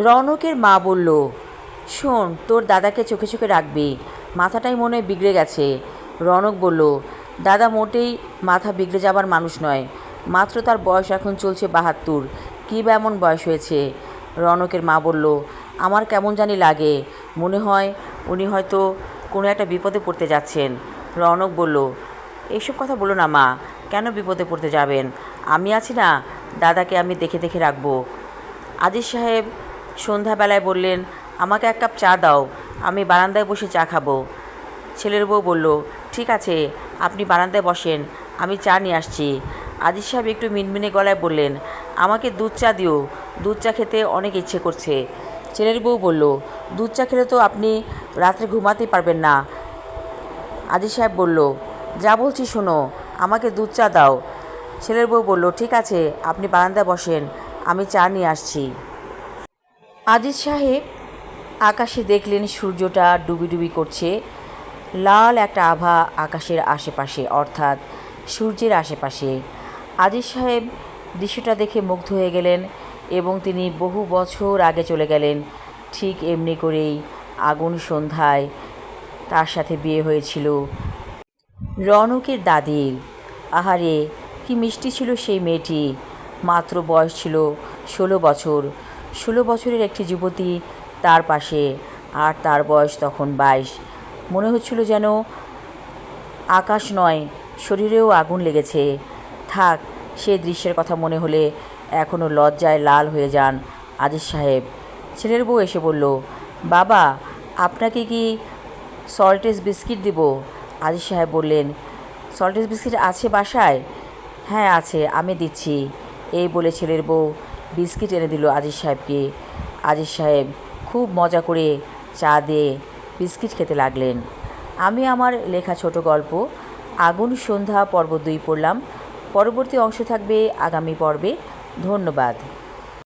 রৌনকের মা বলল, শোন, তোর দাদাকে চোখে চোখে রাখবি, মাথাটাই মনে হয় বিগড়ে গেছে। রৌনক বলল, দাদা মোটেই মাথা বিগড়ে যাবার মানুষ নয়, মাত্র তার বয়স এখন চলছে ৭২, কী বা এমন বয়স হয়েছে। রৌনকের মা বলল, আমার কেমন জানি লাগে, মনে হয় উনি হয়তো কোনো একটা বিপদে পড়তে যাচ্ছেন। রৌনক বলল, এইসব কথা বলো না মা, কেন বিপদে পড়তে যাবেন? আমি আছি না, দাদাকে আমি দেখে দেখে রাখবো। আজিজ সাহেব সন্ধ্যাবেলায় বললেন, আমাকে এক কাপ চা দাও, আমি বারান্দায় বসে চা খাবো। ছেলের বউ বলল, ঠিক আছে, আপনি বারান্দায় বসেন, আমি চা নিয়ে আসছি। আজিজ সাহেব একটু মিনমিনে গলায় বললেন, আমাকে দুধ চা দিও, দুধ চা খেতে অনেক ইচ্ছে করছে। ছেলের বউ বলল, দুধ চা খেলে তো আপনি রাত্রে ঘুমাতেই পারবেন না। আজিজ সাহেব বলল, যা বলছি শোনো, আমাকে দুধ চা দাও। ছেলের বউ বলল, ঠিক আছে, আপনি বারান্দায় বসেন, আমি চা নিয়ে আসছি। আজিজ সাহেব আকাশে দেখলেন সূর্যটা ডুবি ডুবি করছে, লাল একটা আভা আকাশের আশেপাশে, অর্থাৎ সূর্যের আশেপাশে। আজিজ সাহেব দৃশ্যটা দেখে মুগ্ধ হয়ে গেলেন এবং তিনি বহু বছর আগে চলে গেলেন। ঠিক এমনি করেই আগুন সন্ধ্যায় তার সাথে বিয়ে হয়েছিল রৌনকের দাদির। আহারে, কি মিষ্টি ছিল সেই মেয়েটি! মাত্র বয়স ছিল ১৬ বছর। ১৬ বছরের একটি যুবতী তার পাশে, আর তার বয়স তখন ২২। মনে হচ্ছিল যেন আকাশ নয়, শরীরেও আগুন লেগেছে। থাক, সেই দৃশ্যের কথা মনে হলে এখনও লজ্জায় লাল হয়ে যান আজিজ সাহেব। ছেলের বউ এসে বলল, বাবা, আপনাকে কি সল্টেস বিস্কিট দিব? আজিজ সাহেব বললেন, সল্টেস বিস্কিট আছে বাসায়? হ্যাঁ আছে, আমি দিচ্ছি। এই বলে ছেলের বউ বিস্কিট এনে দিল আজিজ সাহেবকে। আজিজ সাহেব খুব মজা করে চা দিয়ে বিস্কিট খেতে লাগলেন। আমি আমার লেখা ছোট গল্প আগুন সন্ধ্যা পর্ব ২ পড়লাম। পরবর্তী অংশ থাকবে আগামী পর্বে। ধন্যবাদ।